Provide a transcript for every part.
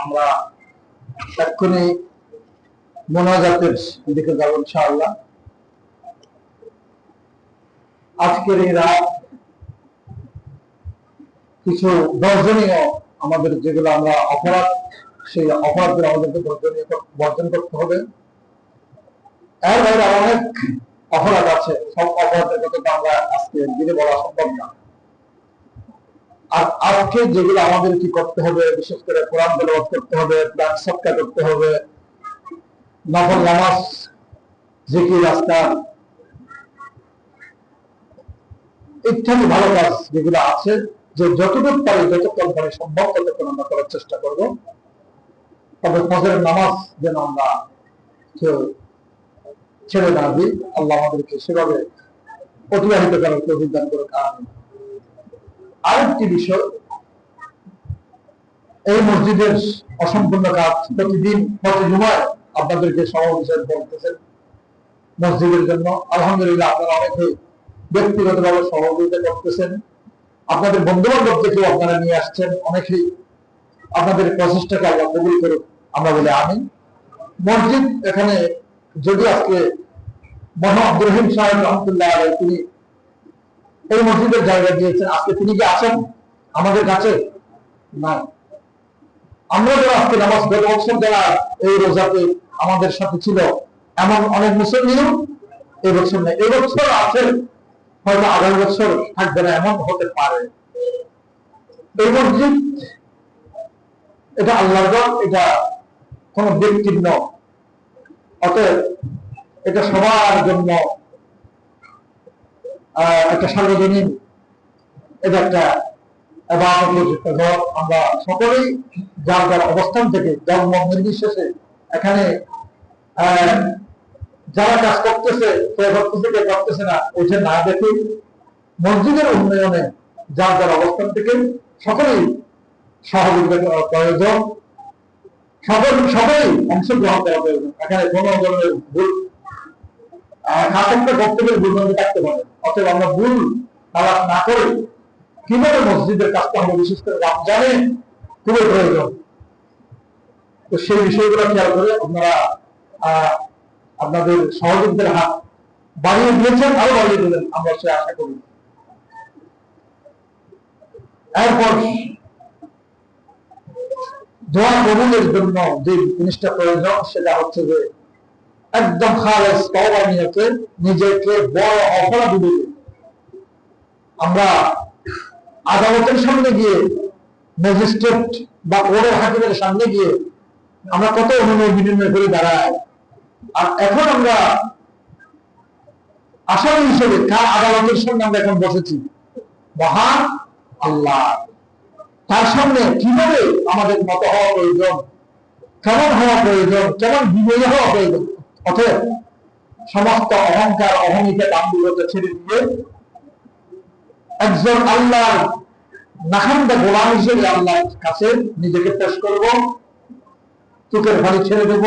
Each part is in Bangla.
আমরা এক্ষুনি মোনাজাতের দিকে যাব ইনশাআল্লাহ। আজকের এই রাত কিছু বর্জনীয় আমাদের যেগুলো আমরা অপরাধ, সেই অপরাধগুলো আমাদেরকে বর্জন করতে হবে। এর বাইরে অনেক অপরাধ আছে, সব অপরাধের কথা আমরা আজকে দিনে বলা সম্ভব না। আর আজকে যেগুলো আমাদের কি করতে হবে, বিশেষ করে কোরআন তেলাওয়াত করতে হবে, দান সদকা করতে হবে, নফল নামাজ, জিকির আজকার ইত্যাদি ভালো কাজ যেগুলো আছে, যে যতটুকু পারি যতক্ষণ পারি সম্ভব ততক্ষণ আমরা করার চেষ্টা করব। তবে ফজরের নামাজ যেন আমরা কেউ ছেড়ে না দিই। আল্লাহ আমাদেরকে সেভাবে অতিবাহিত করার তৌফিক দান করুন। আরেকটি বিষয়, এই মসজিদের অসম্পূর্ণ কাজ প্রতিদিন প্রতি জুমায় আপনাদেরকে সমাবেশ বলতেছেন মসজিদের জন্য। আলহামদুলিল্লাহ, আপনারা অনেকে ব্যক্তিগতভাবে সহযোগিতা করতেছেন, আপনাদের বন্ধু বান্ধব থেকেও আপনারা নিয়ে আসছেন। অনেকেই আপনাদের প্রচেষ্টাকে আল্লাহ কবুল করুন, আমরা বলি আমিন। মসজিদ এখানে যদি আজকে মহা আব্দুর রহিম সাহেব রহমতুল্লাহ আলাইহি তিনি এই মসজিদের জায়গা দিয়েছেন, আজকে তিনি কি আছেন আমাদের কাছে? না। আমরা যারা আজকে নামাজ গত বছর যারা এই রোজাতে আমাদের সাথে ছিল, এমন অনেক মুসলিম এই বছর নেই। এই বছর আছেন, হয়তো আগামী বছর থাকবে না, এমন হতে পারে। এই মসজিদ এটা আল্লাহর ঘর, এটা কোন ব্যক্তির নয়। অতএব এটা সবার জন্য একটা সার্বজনীন, এটা একটা ঘর। আমরা সকলেই যার যার অবস্থান থেকে ধর্ম নির্বিশেষে এখানে যারা কাজ করতেছে, কে করতেছে কে করতেছে না, ওইটা না দেখে মসজিদের উন্নয়নে যার যার অবস্থান থেকে সকলেই সহযোগিতা করা প্রয়োজন, সবাই অংশগ্রহণ করা প্রয়োজন। এখানে কোনো ধরনের ভুল খাতাটা করতে গেলে ভুল থাকতে পারে। অতএব আমরা ভুল তালাক না করে কিভাবে মসজিদের কাজটা হবে, বিশেষ করে রমজানে খুবই প্রয়োজন। তো সেই বিষয়গুলো খেয়াল করে আপনারা আপনাদের সহযোগিতার হাত বাড়িয়ে দিয়েছেন, আরো বাড়িয়ে দিলেন, আমরা সে আশা করি। এরপর দোয়া কবুলের জন্য যে জিনিসটা প্রয়োজন সেটা হচ্ছে যে একদম খালেস তওবা নিয়তে নিজেকে বড় অপরাধী বলে আমরা আদালতের সামনে গিয়ে, ম্যাজিস্ট্রেট বা কোর্টের হাকিমের সামনে গিয়ে আমরা কত অনুনয় বিনিময় করে দাঁড়াই। আর এখন আমরা আসামি হিসেবে কার আদালতের সামনে আমরা এখন বসেছি? মহান আল্লাহ। তার সামনে কিভাবে আমাদের মত হওয়া প্রয়োজন, কেমন হওয়া প্রয়োজন, কেমন বিনয়ী হওয়া প্রয়োজন। অতএব সমস্ত অহংকার অহমিকা দাম্ভিকতা ছেড়ে দিয়ে একজন আল্লাহ নাখান্দা গোলাম হিসেবে আল্লাহর কাছে নিজেকে পেশ করব, চোখের পানি ছেড়ে দেব।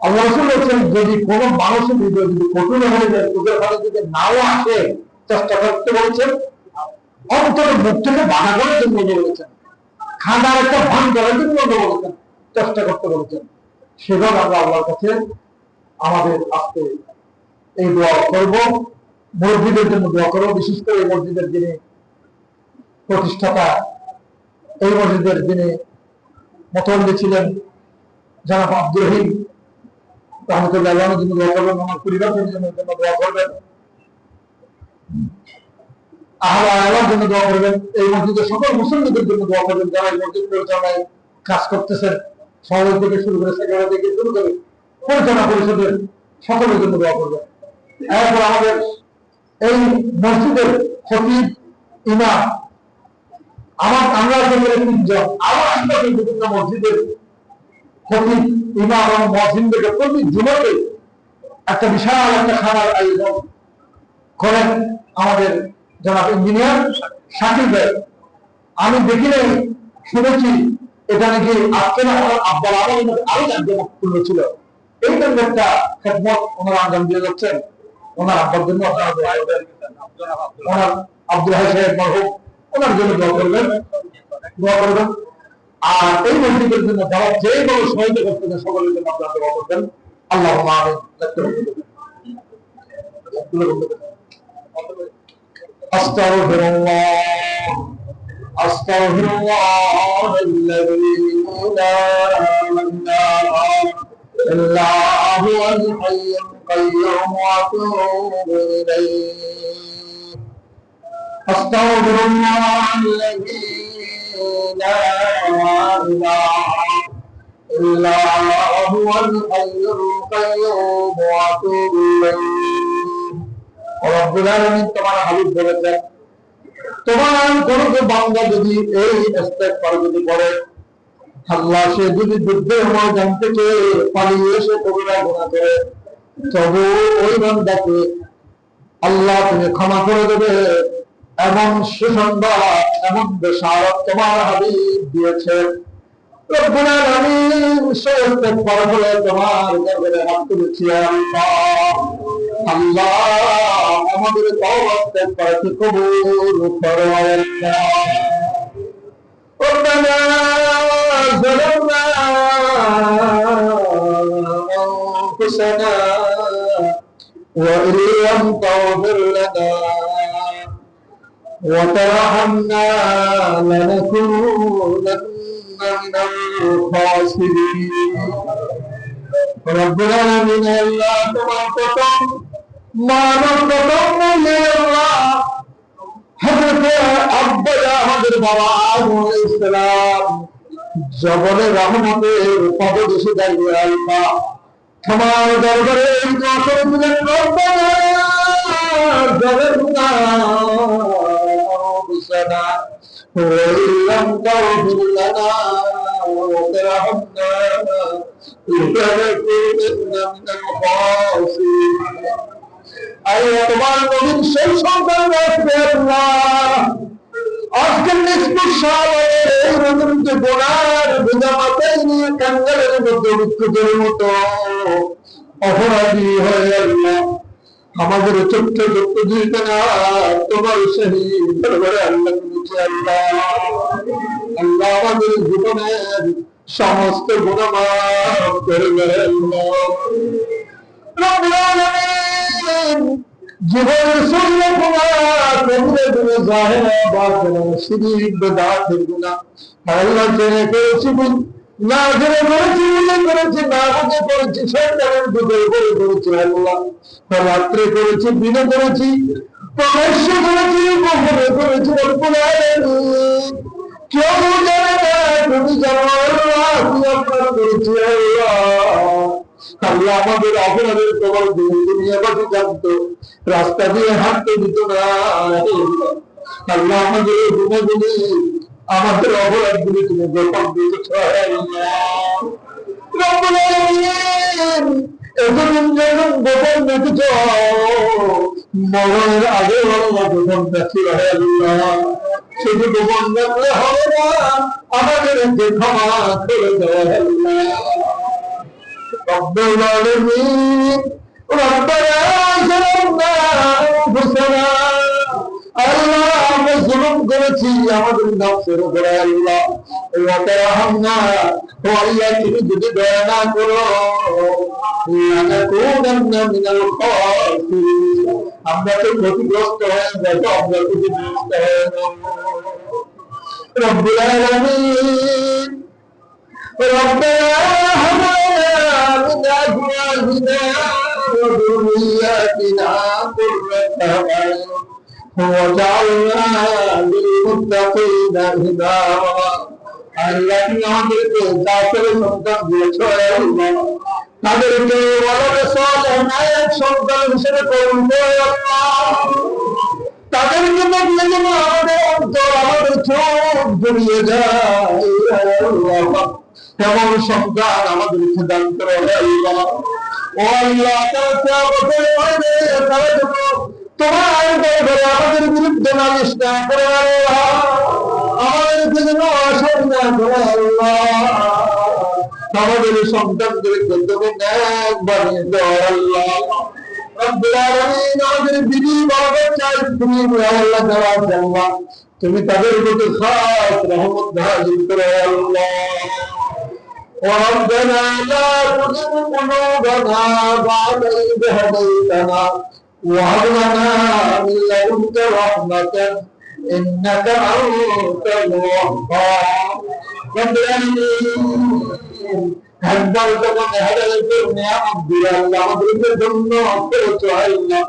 আল্লাহ রাসূল বলেছেন, যদি কোনো মানুষের হৃদয় যদি কঠোর হয়ে যায়, চোখের পানি যদি নাও আসে, চেষ্টা করতে বলছেন, অন্তরের মুখ থেকে বাধা করার জন্য বলেছেন, খানার একটা ভান করার জন্য বলেছেন, চেষ্টা করতে বলেছেন। সেভাবে আমরা আল্লাহর কাছে আমাদের আজকে এই দোয়া করব। মসজিদের জন্য দোয়া করব, বিশেষ করে এই মসজিদের যিনি প্রতিষ্ঠাতা, এই মসজিদের যিনি মুতওয়াল্লি ছিলেন জনাব আব্দুর রহিম রহমতুল্লাহ আলাইহির জন্য দোয়া করবেন, আমার পরিবারের জন্য দোয়া করবেন, আহলে আল্লাহর জন্য দোয়া করবেন, এই মসজিদের সকল মুসলিমদের জন্য দোয়া করবেন, যারা এই মসজিদ পরিচালনায় কাজ করতেছেন, সভাপতি থেকে শুরু করে সেক্রেটারি থেকে শুরু করে পরিচালনা পরিষদের সকলের জন্য দোয়া করবেন। এরপর আমাদের এই মসজিদের খতিব, ইমাম, আমরা তিনজন, আরো আশপাশে বিভিন্ন মসজিদের খতিব, ইমাম এবং মুয়াজ্জিনদেরকে প্রতি জুমাতে একটা বিশাল একটা খানার আয়োজন করেন আমাদের জনাব ইঞ্জিনিয়ার শাকিল ভাই। আমি দেখি নাই, শুনেছি এটা নাকি আজকে না আব্দুল আলম আরো জাঁকজমকপূর্ণ ছিল। এই জন্য একটা খেদমত ওনারা আঞ্জাম দিয়ে যাচ্ছেন। ওনার আব্বার জন্য আপনারা দোয়া করবেন, ওনার আব্দুল হাই সাহেব মরহুম, ওনার জন্য দোয়া করবেন। আর এই মসজিদের জন্য যারা যেভাবে সহযোগিতা করতেছেন সকলের জন্য আপনারা দোয়া করবেন। আল্লাহুম্মা আমিন। আস্তাগফিরুল্লাহ আস্তাগফিরুল্লাহ আল্লাযী লা ইলাহা ইল্লা হুয়াল হাইয়ুল কাইয়্যুম ওয়া আতুবু ইলাইহি। আস্তাগফিরুল্লাহ আল্লাযী লা ইলাহা ইল্লা হুয়াল হাইয়ুল কাইয়্যুম ওয়া আতুবু ইলাইহি। রব্বুল আলামিন তোমার হাবিব বলেছেন, তোমার কোন বান্দা যদি এই ইস্তেগফার যদি করে, আল্লাহ সে যদি যুদ্ধের ময়দান থেকে পালিয়ে এসে কবিরা গুনাহ করে, তবু ওই বান্দাকে আল্লাহ তুমি ক্ষমা করে দেবে। এমন সুসংবাদ, এমন বেশারত তোমার হাবিব দিয়েছেন। রব্বুল আলামিন সে ইস্তেগফার বলে তোমার দরবারে হাত তুলেছি। আল্লাহ আমাদের তওবা ইস্তেগফারকে কবুল করো আল্লাহ। ربنا ظلمنا أنفسنا وإن لم تغفر لنا وترحمنا لنكونن من الخاسرين। رب العالمين الله تبارك মানব আল্লাহ হযরতে আব্দুল্লাহ আমাদের বাবা আদম আলাইহিস সালাম জবরে রহমতের পাদদেশে দাঁড়িয়ে আল্লাহ তোমার দরবারে দোয়া করে দিলেন, রব্বানা যালামনা আনফুসানা ওয়া ইল্লাম তাগফির লানা ওয়া তারহামনা লানাকুনান্না মিনাল খাসিরিন। আল্লাহ তোমার নবীর সেই সন্তান রাখবে আল্লাহ, আজকের এই রজনীতে গোনার বোঝা মাথায় নিয়ে কাঙ্গালের মতো বিক্ষুদের মতো অপরাধী হয়ে আল্লাহ আমাদের ছোট্ট ছোট্ট জীবনা তোমার সেই দরবারে আল্লাহ করেছে। আল্লাহ আল্লাহ আমাদের জীবনের সমস্ত গুনাহ মাফ করবেন আল্লাহ। রব্বুল আলামিন জীবনের সঙ্গে গুনাহ কবিরা গুনাহ জাহেরা বাতিনা শিরক বিদআতের গুনাহ আল্লাহ জেনে করেছি, না জেনে করেছি, মনে করেছি, না বুঝে করেছি, শয়তানের দুধে করে করেছি আল্লাহ। রাত্রে করেছি, দিনে করেছি, প্রকাশ্যে করেছি, গোপনে করেছি। রব্বুল আলামিন কেউ জানে না, তুমি জানো আল্লাহ কি আপনার করেছি আল্লাহ। আল্লাহ আমাদের অপরাধের খবর দুনিয়াবাসী জানতো, রাস্তা দিয়ে হাঁটতে দিত না। আল্লাহ আমাদের গুণাগুলি, আমাদের অপরাধ গুলি তুমি গোপন দিয়েছ। এতদিন যখন গোপন দেখেছ, মরণের আগে আল্লাহ গোপন দেখি শুধু গোপন দেখলে হবে না, আমাদেরকে ক্ষমা করে দেওয়া। رب العالمين ربنا ظلمنا أنفسنا আল্লাহ আমরা জুলুম করেছি আমাদের নফসের উপরে আল্লাহ। ওয়া তারহামনা ও আল্লাহ তুমি যদি দয়া না করো লানাকুনান্না মিনাল খাসিরিন, আমরা তো ক্ষতিগ্রস্ত হয়ে যাব, আমরা ক্ষতিগ্রস্ত হয়ে যাব। রব্বুল আলামিন ربنا هب لنا من أزواجنا وذرياتنا قرة أعين واجعلنا للمتقين إماما। আল্লাহ তুমি আমাদেরকে জাতের সন্তান দিয়েছো আল্লাহ, তাদেরকে ওয়ালাদে সালেহ নায়েক সন্তান হিসেবে কবুল করো আল্লাহ। তাদেরকে দেখলে যেন আমাদের অন্তর, আমাদের চোখ জড়িয়ে যায় আল্লাহ। এমন সন্তান আমাদেরকে দান করো আল্লাহ। ও আল্লাহ তারা যেন তোমার দরবারে আমাদের বিরুদ্ধে নালিশ না করে আল্লাহ, আমাদেরকে যেন অসৎ না করে আল্লাহ। আমাদের সন্তানদেরকে তুমি নেক বানিয়ে দাও আল্লাহ। রব্বুল আলামিন আমাদের বিবি বাবা চাই তুমি আল্লাহ দেওয়া আল্লাহ তুমি তাদের প্রতি খাস রহমত নাযিল করো আল্লাহ। ربنا لا تزغ قلوبنا بعد إذ هديتنا وهب لنا من لدنك رحمة إنك أنت الوهاب رب العالمين একবার যখন হেদায়েতের নিয়ামত দিয়ে আল্লাহ আমাদের জন্য করেছো আল্লাহ,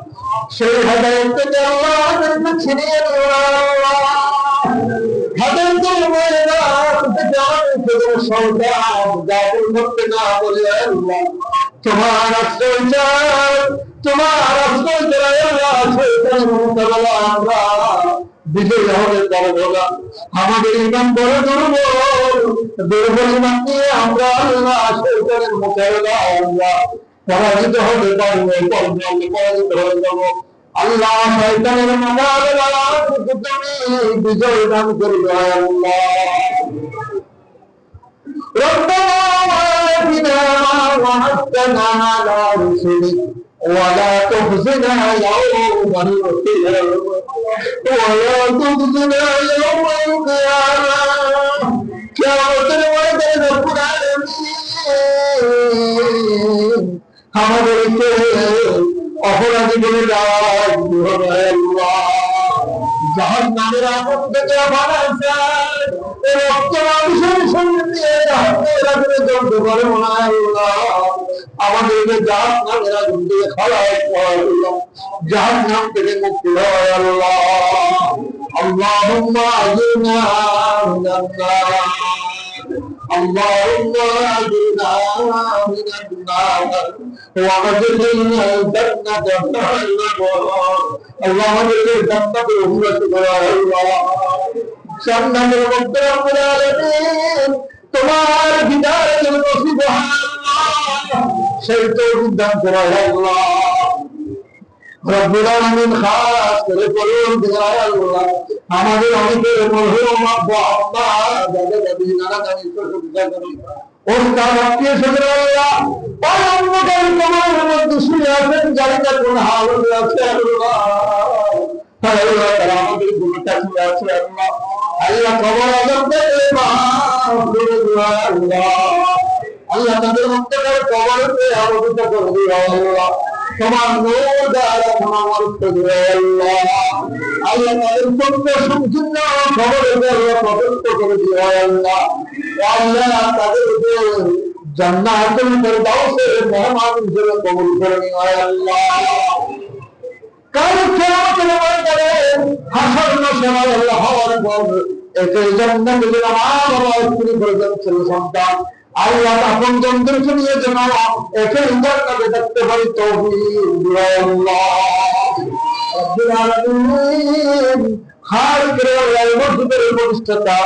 সেই হেদায়েত থেকে আল্লাহ আমাদেরকে ছিনিয়ে নিও আল্লাহ। হেদায়েতের ময়দান থেকে আমাদেরকে সন্তান গাফিল করতে না বলে আল্লাহ, তোমার আশ্রয় চাই, তোমার আশ্রয় চাই আল্লাহ। শয়তানের মোকাবেলা আমরা বিজয় হতে পারবো না। আমাদের ইমান বড় দুর্বল ইমান নিয়ে আমরা আল্লাহ শয়তানের মোকাবেলা আমরা পরাজিত হতে পারবো, পরাজিত হয়ে যাবো আল্লাহ। শয়তানের মোকাবেলা তুমি বিজয় দান করবে আল্লাহ। ربنا آتنا ما وعدتنا على رسلك ولا تخزنا يوم القيامة ولا تخزنا يوم القيامة কিয়ামতের ময়দানে রব্বুল আলামিন আমাদেরকে অপরাধী বলে ডাকবে আল্লাহ। জাহান্নামের আগুন থেকে বাঁচান, রক্ত মাংসের সঙ্গে দিয়ে জাহান্নামের আগুনে জ্বলতে পারবো না আল্লাহ। আমাদেরকে জাহান্নামের আগুন থেকে খালাস পাওয়া জাহান্নাম থেকে মুক্তি হয় আল্লাহ। আল্লাহুম্মা আজিরনা মিনান নার, আল্লাহুম্মা আজিরনা মিনান নার ওয়া আদখিলনা জান্নাতা মা'আল আবরার। আল্লাহ আমাদেরকে জান্নাতে উন্নীত করো আল্লাহ। জান্নাতের মধ্যে রব্বুল আলামিন তোমার দিদারের নসিব হয় আল্লাহ, সেই তৌফিক দান করো আল্লাহ। রব্বুল আলামিন খাস করে বলুন আল্লাহ, আমাদের অনেকের মরহুম আব্বা আম্মা দাদা দাদি নানা নানি সুবিধা করি ওস্তাদ আত্মীয় স্বজন আল্লাহ অন্ধকার কবরের মধ্যে শুয়ে আছেন, জানি না কোন হালতে আছে আল্লাহ। আল্লাহ তারা আমাদের গুণটা শুয়ে আছে আল্লাহ। আল্লাহ কবর আযাব থেকে মাফ করে দিও আল্লাহ। আল্লাহ তাদের অন্তরে কবরকে আলোকিত করে দিও আল্লাহ। তোমার নূর দ্বারা তোমার দিও আল্লাহ। আল্লাহ তাদের সত্য সংকীর্ণ কবরকে আল্লাহ পবিত্র করে দিও আল্লাহ। আল্লাহ তাদেরকে জান্নাতুল ফিরদাউসের মেহমান হিসেবে কবুল করে নিও আল্লাহ। কাল কিয়ামতের ময়দানে হাসর মাশার আল্লাহ হওয়ার পর একে জান্নাতে আমার স্ত্রী পরিজন ছেলে সন্তান আল্লাহ আপন জনদেরকে নিয়ে যেন একে জান্নাতে দেখতে পারি তৌফিক দিও আল্লাহ। রব্বুল আলামিন খাস করে আল্লাহ মসজিদের প্রতিষ্ঠাতা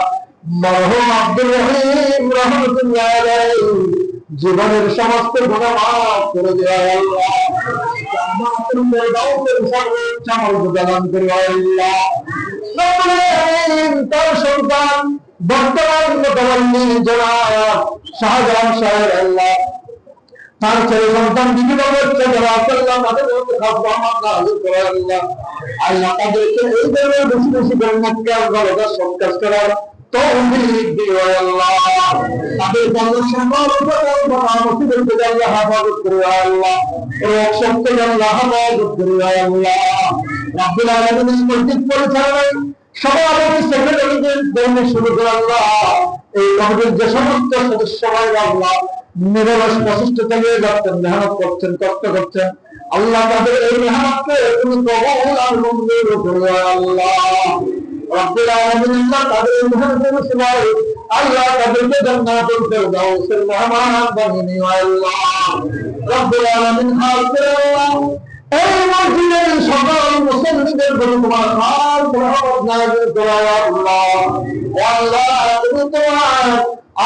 মরহুম আব্দুর রহিম রাহমাতুল্লাহ আলাইহি জীবনের সমস্ত গুনাহ মাফ করে দিও আল্লাহ। জান্নাতুল ফিরদাউসের সর্বোচ্চ মর্যাদা দান করো আল্লাহ। রব্বুল আলামিন তার সন্তান বর্তমান মুতাওয়াল্লি জনাব শাহজাহান সাহেব আল্লাহ তার ছেলে সন্তান বিভিন্ন বাচ্চা যারা আল্লাহ তাদের মধ্যে খাস রহমত নাযিল করো আল্লাহ। আল্লাহ তাদেরকে এই ধরনের বেশি বেশি জান্নাতকে আল্লাহ সব কাজ করার তৌফিক দিও আল্লাহ। তাদের সম্মান মুসিবত থেকে আল্লাহ হেফাজত করো আল্লাহ। রোগ শক্ত থেকে আল্লাহ হেফাজত করো আল্লাহ। রব্বুল আলামিন মসজিদ পরিচালনায় সভাপতি সেক্রেটারিদের জন্য শুরু করে আল্লাহ এই কমিটির যে সমস্ত সদস্য ভাইরা আল্লাহ নিরলস প্রচেষ্টা চালিয়ে যাচ্ছেন, মেহনত করছেন, কষ্ট করছেন আল্লাহ তাদের এই মেহনতকে তুমি কবুল আর মঞ্জুর করো আল্লাহ। রব্বুল আলামিন তাদের মেহনতের উসিলায় আল্লাহ তাদেরকে জান্নাতুল ফিরদাউসের মেহমান বানিয়ে নিও আল্লাহ। রব্বুল আলামিন খাস করে আল্লাহ এই মসজিদের সকল মুসল্লিদের প্রতি তোমার খাস রহমত নাযিল করো আল্লাহ। আল্লাহ তুমি তোমার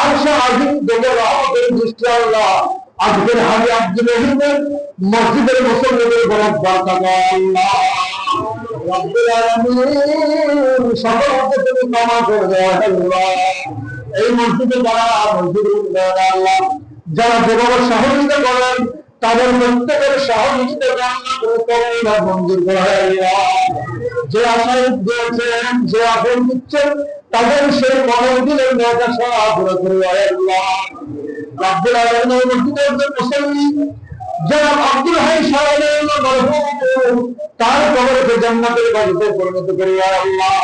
আরশে আজিম থেকে রহমতের দৃষ্টি আল্লাহ আজকের হাজী আব্দুর রহিমের মসজিদের মুসল্লিদের বরকত দাও আল্লাহ। রব্বুল আলামিন সকলকে তুমি ক্ষমা করে দাও আল্লাহ। এই মসজিদে যারা মসজিদের আল্লাহ যারা যেভাবে সহযোগিতা করেন তাদের প্রত্যেকের সহযোগিতা মঞ্জুর করা যে আশায় দিয়েছেন, যে আশায় দিচ্ছেন, তাদের সেই মনের দিলের নেশা পুরো করে রাব্বুল আলামিনের মসজিদের যে মুসল্লি জনাব আব্দুল হাই সাহেব মরহুম, তার কবরকে জান্নাতের বাড়িতে পরিণত করে আল্লাহ।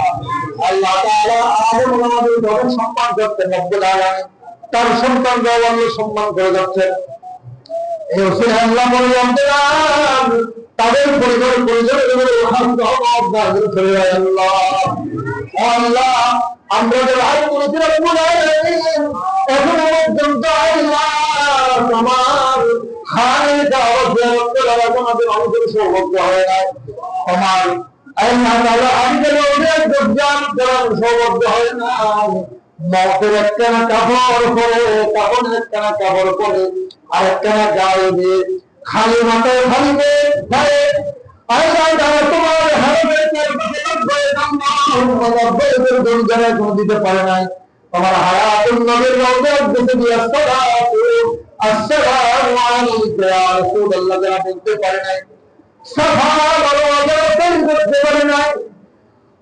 আল্লাহ তাআলা আদম আমাদের কবর সম্মান করতেন, রাব্বুল আলামিন তার সন্তানরা আল্লাহ সম্মান করে যাচ্ছেন। এই ওসিলা আল্লাহ বলেন তাদের পরিবার পরিজনের করে আল্লাহ। আল্লাহ আমরা যে রাত করেছি রাব্বুল আলামিন, এখনো পর্যন্ত আল্লাহ আমার খালিদা আমাদের আমাদের সৌভাগ্য হয় না। আমার আল্লাহ তাআলা আমাদের অনেক যোগদান করার সৌভাগ্য হয় না। মতের একখানা কাপড় পরে, কাপড়ের একখানা কাপড় পরে, আর একখানা গায়ে দিয়ে খালি মাথায় খালি গায়ে আল্লাহ তাআলা তোমার হারামের কোনো দিতে পারে নাই। তোমার হায়াতুন নবীর রওজার দিকে দিয়ে আসসালামু আলাইকা ইয়া রাসূলুল্লাহ যারা বলতে পারে নাই, সাফা মারওয়া করতে পারে নাই,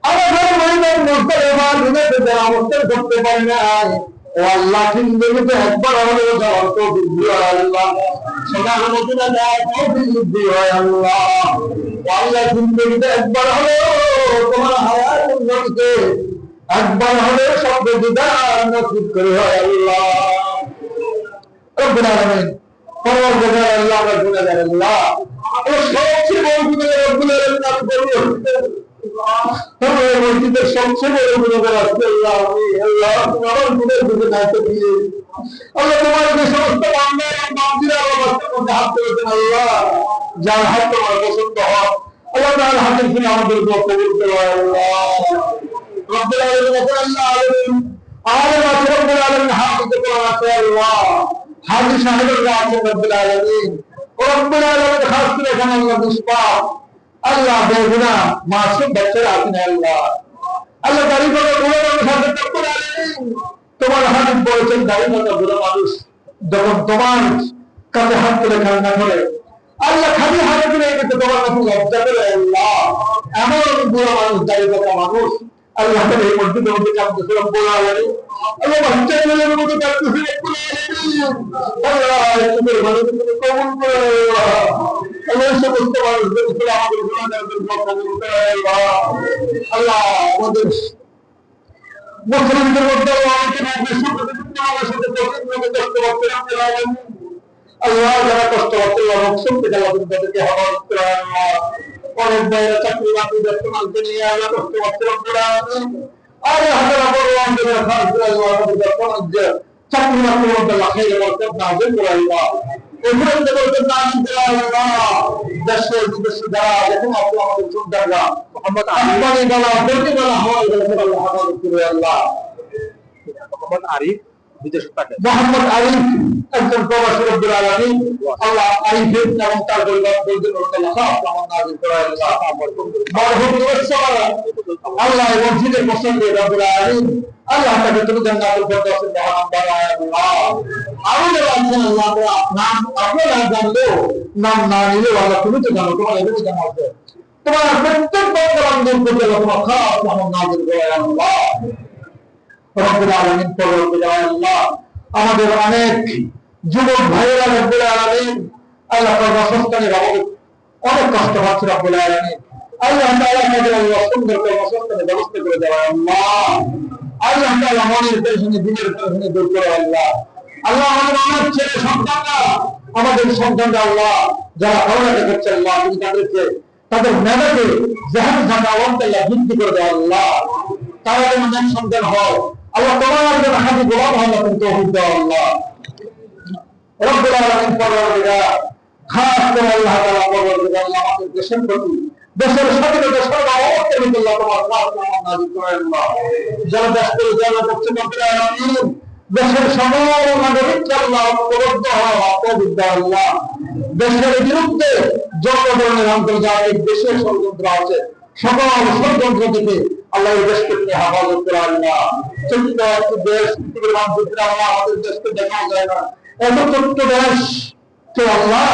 আমাদের মহিলার মুস্তাফা দুনিয়াতে যারা মুস্তাফা করতে পারে নাই, ও আল্লাহ জিন্দেগিতে একবার হলেও যাওয়ার তৌফিক দিও আল্লাহ। সেটা মদিনা যাওয়ার তৌফিক দিও আল্লাহ। আল্লাহ জিন্দেগিতে একবার হলেও তোমার হায়াতুন নবীকে একবার হলেও শব্দ দিদার নসিব করে হয় আল্লাহ। রব্বুল আলামিন পরওয়ারদিগার আল্লাহ, রব্বুল আল্লাহ ও সবচেয়ে বড় গুনাহ রব্বুল আলামিন আপনি তোমার মসজিদের সবচেয়ে বড় গুনাহগার আজকে আল্লাহ। আল্লাহ তোমার গুনাহের দিকে দায়িত্ব দিয়ে আল্লাহ তোমার যে সমস্ত বান্দা বান্দিরা অবস্থার মধ্যে হাত তুলেছেন আল্লাহ, যার হাত তোমার পছন্দ হয় আল্লাহ তার হাতের কিনে আমাদের কবুল করো আল্লাহ। রব্বুল আলামিন আল্লাহ আলেম আছে, রব্বুল আলামিন হাফেজ কোরআন আছে আল্লাহ, হাজী সাহেবরা আছে রব্বুল আলামিন। রব্বুল আলামিন খাস করে এখানে আল্লাহ নিষ্পাপ আল্লাহ বেগুনাহ মাসুম বাচ্চারা আছেন আল্লাহ। আল্লাহ দাড়ি পাকা বুড়ো মানুষ আছে রব্বুল আলামিন, তোমার হাবিব বলেছেন দাড়ি পাকা বুড়ো মানুষ যখন তোমার কাছে হাত তুলে কান্না করে আল্লাহ খালি হাতে তুলে এটাতে তোমার কাছে লজ্জা করে আল্লাহ। এমন বুড়ো মানুষ দাড়ি পাকা মানুষ আল্লাহ তাআলা এই মসজিদের মধ্যে কাঁদতেছে রব্বুল আলামিন। আল্লাহ বাচ্চাদের মধ্যে কাঁদতেছে রব্বুল আলামিন। আল্লাহ তোমার মানুষ তুমি কবুল করে আল্লাহ। সমস্ত মানুষদের উপরে আমাদের গুনাহগারদের কবুল করে আল্লাহ। আমাদের মুসলিমদের মধ্যে অনেকে আমাদের সাথে কষ্ট করতে আল্লাহ, যারা কষ্ট করতে রক্ষণ থেকে আল্লাহ তাদেরকে হেফাজত করে আল্লাহ। অনেক ভাইরা চাকরি বাকরি বর্তমানকে নিয়ে আল্লাহ কষ্ট করতে রক্ষণ আরে হাজারা বড় আমাদের খাস করে আল্লাহ আমাদের বর্তমান যে চাকরি বাকরির মধ্যে লাখাই বলতে নাজিল করে আল্লাহ। এগুলো বলতে নাজিল করে আল্লাহ। দেশে বিদেশে যারা দেখুন আপনি আমাদের সন্তানরা মোহাম্মদ আরিফ বলা বলতে বলা হয় আল্লাহ হেফাজত করে আল্লাহ। মোহাম্মদ আরিফ বিদেশ থাকে, মোহাম্মদ আরিফ একজন প্রবাসী রব্বুল আলামিন আল্লাহ আরিফের এবং তার পরিবার বলতে আল্লাহ আমার নাজিল করে আল্লাহ। মরহুম ওয়াসসালাম আল্লাহ মসজিদের পছন্দে রব্বুল আলামিন আল্লাহ তাকে তুমি জান্নাতুল ফেরদাউসের মেহমান বানায় আল্লাহ। আমাদের আছেন আল্লাহ নাম আপনারা জানলো নাম না নিলে আল্লাহ তুমি তো জানো, তোমার এগুলো জানা আছে, তোমার প্রত্যেক বান্দার প্রতি আল্লাহ তোমার খাস মেহমান নাজিল করে আল্লাহ। রব্বুল আলামিন পরবর্তীকালে আল্লাহ আমাদের অনেক যুবক ভাইয়েরা রব্বুল আলামিন আল্লাহ কর্মসংস্থানের অভাবে অনেক কষ্ট পাচ্ছে রব্বুল আলামিন। আল্লাহ তাআলা আমাদের আল্লাহ সুন্দর কর্মসংস্থানের ব্যবস্থা করে দেওয়া আল্লাহ। আল্লাহ তাআলা মনের পেছনে দিনের পেছনে দূর করে আল্লাহ। আল্লাহ আমাদের অনেক ছেলে সন্তানরা আমাদের সন্তানরা আল্লাহ যারা পড়ালেখা করছে আল্লাহ তুমি তাদেরকে তাদের মেধাকে জাহান জান্নাত আল্লাহ বৃদ্ধি করে দেওয়া আল্লাহ। তারা যেন নেক সন্তান হয় আল্লাহ, তোমার যেন হাতে গোলাম হয় তুমি তৌফিক দাও আল্লাহ। রব্বুল আলামিন পরবর্তীকালে খাস করে আল্লাহ তাআলা পরবর্তীকালে আমাদের দেশের প্রতি দেশের স্বাধীনতা সর্বাবস্থায় আল্লাহ তোমার খাস নাম নাযিল করে আল্লাহ। যারা দেশ পরিচালনা করছেন রব্বুল আলামিন দেশের সকল নাগরিককে আল্লাহ ঐক্যবদ্ধ হওয়া তৌফিক দাও আল্লাহ। দেশের বিরুদ্ধে যত ধরনের আন্তর্জাতিক দেশের ষড়যন্ত্র আছে সকল ষড়যন্ত্র থেকে আল্লাহ এই দেশকে নিয়ে হেফাজত করে আল্লাহ। ছোট্ট একটি দেশ পৃথিবীর মানচিত্রে আল্লাহ আমাদের দেশকে দেখাও যায় না, এত ছোট্ট দেশ কে আল্লাহ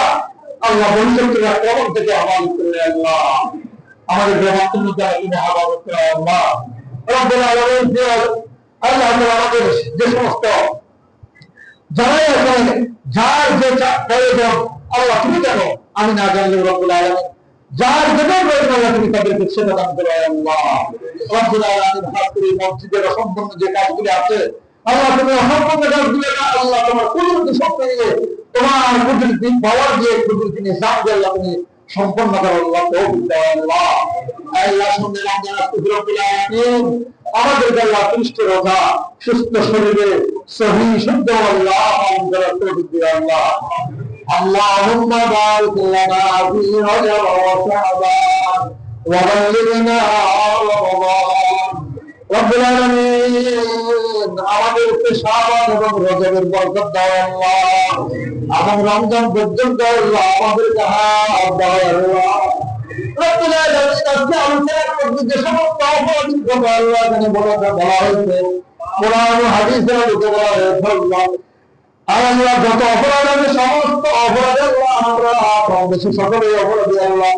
আল্লাহ ভবিষ্যতের কবর থেকে আহ্বান করে আল্লাহ আমাদের গ্রামাঞ্চল দ্বারা তুমি আহ্বান করে আল্লাহ রব্বুল আলামিন আল্লাহ আমাদের যে সমস্ত যারাই আসলে যার যে প্রয়োজন আল্লাহ তুমি জানো, আমি না জানলে রব্বুল আলামিন যার যেটা প্রয়োজন আল্লাহ তুমি তাদেরকে সেটা দান করো আল্লাহ রব্বুল আলামিন। খাস করে মসজিদের অসম্পূর্ণ যে কাজগুলি আছে আল্লাহ তুমি অসম্পূর্ণ কাজগুলি আল্লাহ তোমার কুদরতি শক্তি দিয়ে তোমার কুদরতি পাওয়ার দিয়ে কুদরতি নিজাম দিয়ে আল্লাহ তুমি সম্পন্ন করো আল্লাহ তৌফিক দাও আল্লাহ। আল্লাহ সঙ্গে রমজান রব্বুল আলামিন আমাদের আল্লাহ পৃষ্ঠ রোজা সুস্থ শরীরে সহি শুদ্ধ আল্লাহ আমাদের তৌফিক দিও আল্লাহ। اللهم بارك لنا في رجب وشعبان وبلغنا رمضان رب العالمين আমাদেরকে শাবান এবং রজবের বরকত দাও আল্লাহ এবং রমজান পর্যন্ত আল্লাহ আমাদেরকে হাত দাও আল্লাহ রব العالمين। আজকে আলোচনার মধ্যে যে সমস্ত অপরাধীর কথা আল্লাহ এখানে বলা হয়েছে কোরআন ও হাদিসের আলোকে বলা হয়েছে আল্লাহ আল্লাহ যত অপরাধ আছে সমস্ত অপরাধে আমরা কম বেশি সকলেই অপরাধী আল্লাহ।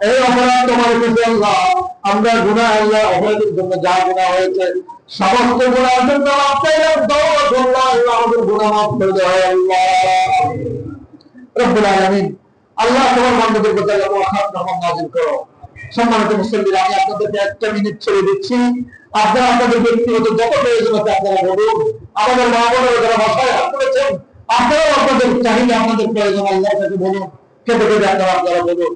এই অপরাধ তোমার কাছে আল্লাহ আমরা গুনাহ আল্লাহ অপরাধের জন্য যা গুনাহ হয়েছে সমস্ত গুনাহের জন্য আমাদের গুনাহ মাফ করে দেওয়া হয় আল্লাহ রব্বুল আলামিন। আল্লাহ তোমার বান্দাদের প্রতি আল্লাহ খাস রহমত নাযিল করো। সম্মানিত মুসল্লিরা, আমি আপনাদেরকে একটা মিনিট ছেড়ে দিচ্ছি, আপনারা আপনাদের ব্যক্তিগত যত প্রয়োজন আছে আপনারা বলুন। আমাদের মা বোনেরা যারা বাসায় করেছেন আপনারাও আপনাদের চাহিদা আপনাদের প্রয়োজন আল্লাহর কাছে বলুন, খেতে খেতে আপনারা বলুন।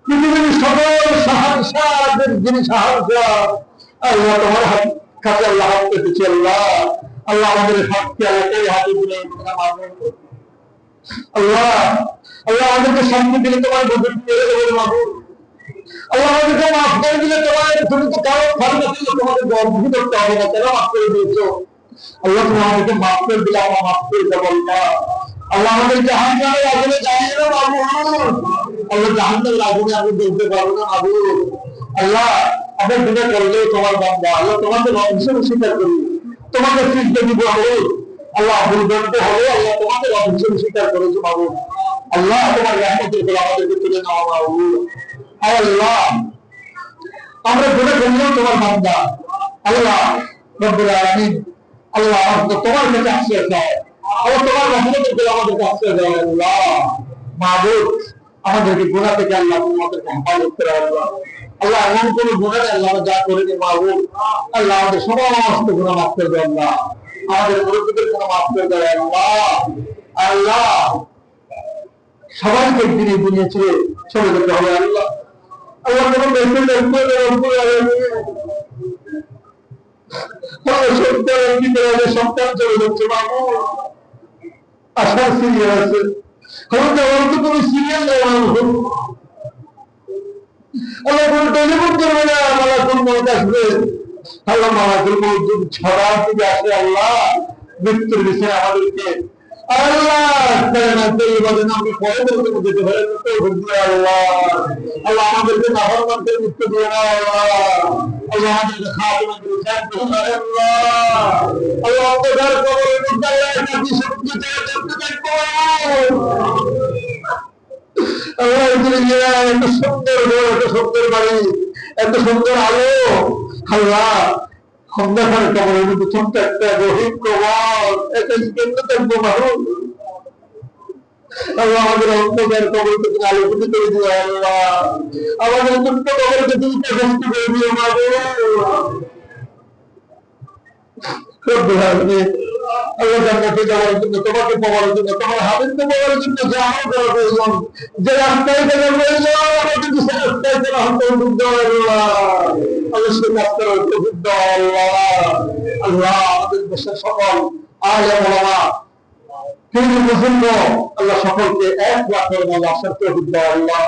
পৃথিবীর সকল সাহায্যের যিনি সাহায্য আল্লাহ তোমার হাত কাছে আল্লাহ হাত পেতেছি আল্লাহ। আল্লাহ আমাদের হাতকে আল্লাহ হাতে দিলে আল্লাহ আল্লাহ আমাদেরকে শান্তি দিলে তোমার বুঝতে পেরে দেবেন মাহবুব। আল্লাহ আমাদেরকে মাফ করে দিলে তোমার তুমি তো কারো ফার্মা দিলে তোমাদের গর্ভী করতে হবে না, কেন মাফ করে দিয়েছো আল্লাহ। তুমি আমাদেরকে মাফ করে দিলে আমার মাফ করে দেবো আল্লাহ। আল্লাহ আমাদের জাহান্নামের আগুনে জ্বালিয়ে দাও মাহবুব। আল্লাহ জাহান্নামের আগুনে আমি বলতে পারবো না মাহবুব। আল্লাহ আমরা গুনাহ করলেও তোমার বান্দা আল্লাহ তোমাকে অবশ্যই স্বীকার করি, তোমাকে ফিরতে দিব মাহবুব। আল্লাহ ভুল করতে হবে আল্লাহ তোমাকে অবশ্যই স্বীকার করেছো মাহবুব। আল্লাহ তোমার রহমতের উপর আমাদেরকে তুলে নাও মাহবুব। আল্লাহ আমরা গুনাহ করলেও তোমার বান্দা আল্লাহ রব্বুল আলামিন। আল্লাহ তোমার কাছে আশ্রয় চাই আল্লাহ, তোমার রহমতের উপর আমাদেরকে আশ্রয় দাও আল্লাহ মাহবুব। আমাদেরকে গুনাহ থেকে আল্লাহ তোমাদেরকে হেফাজত করে আল্লাহ। আল্লাহ এমন কোন গুনাহ আল্লাহ যা করিনি মাহবুব, আল্লাহ আমাদের সমস্ত গুনাহ মাফ করে দাও আল্লাহ। আমাদের মুরব্বিদের গুনাহ মাফ করে দাও আল্লাহ। আল্লাহ সবাইকে একদিন দুনিয়া ছেড়ে চলে যেতে হবে আল্লাহ। আল্লাহ তোমার সন্তান চলে যাচ্ছে মাহবুব, আশার সিরিয়াল আছে তুমি সিরিয়াল দেওয়া আল্লাহ কোন টেলিফোন করবে না আল্লাহ কোন মত আসবে আল্লাহ মালাকুল মউত যদি ছড়ার দিকে আসে আল্লাহ মৃত্যুর বিষয়ে আমাদেরকে আল্লাহ আমি পরে বলতে যেতে পারি আল্লাহ। আল্লাহ আমাদেরকে নাফরমানকে মুক্তি দিয়ে না আল্লাহ। আল্লাহ আমাদেরকে খাওয়া দিয়ে আল্লাহ। আল্লাহ অন্ধকার কবরের মধ্যে আল্লাহ নাকি শক্তি থেকে দেখতে থাকবো আল্লাহ। এত সুন্দর ঘর, এত সুন্দর বাড়ি, এত সুন্দর আলো আল্লাহ, অন্ধকার কবরের মধ্যে ছোট্ট একটা রহিম প্রভাব একটা কেন্দ্র থাকবো মানুষ আল্লাহ আমাদের অন্ধকার কবরকে তুমি আলোকিত করে দিও আল্লাহ, আমাদের দুঃখ কবরকে তুমি প্রশস্ত করে দিও মাগো। আল্লাহ জান্নাতে যাওয়ার জন্য, তোমাকে পাওয়ার জন্য, তোমার হাবিবকে পাওয়ার জন্য যে আমল করা প্রয়োজন, যে রাস্তায় চলা প্রয়োজন, আমাদের সে রাস্তায় চলা তৌফিক দাও আল্লাহ। আল্লাহ সে রাস্তার তৌফিক দাও আল্লাহ। আল্লাহ আমাদের দেশের সকল আলেম ওলামা কিন্তু বুজুর্গ আল্লাহ সকলকে এক লাখের মধ্যে আসার তৌফিক দাও আল্লাহ।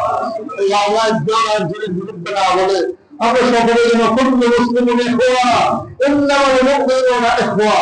আল্লাহ আল্লাহ একজনের বিরুদ্ধে না বলে আমরা সকলে যেন কুল্লু মুসলিমিন ইখওয়া ইন্নামাল মুমিনুনা ইখওয়া।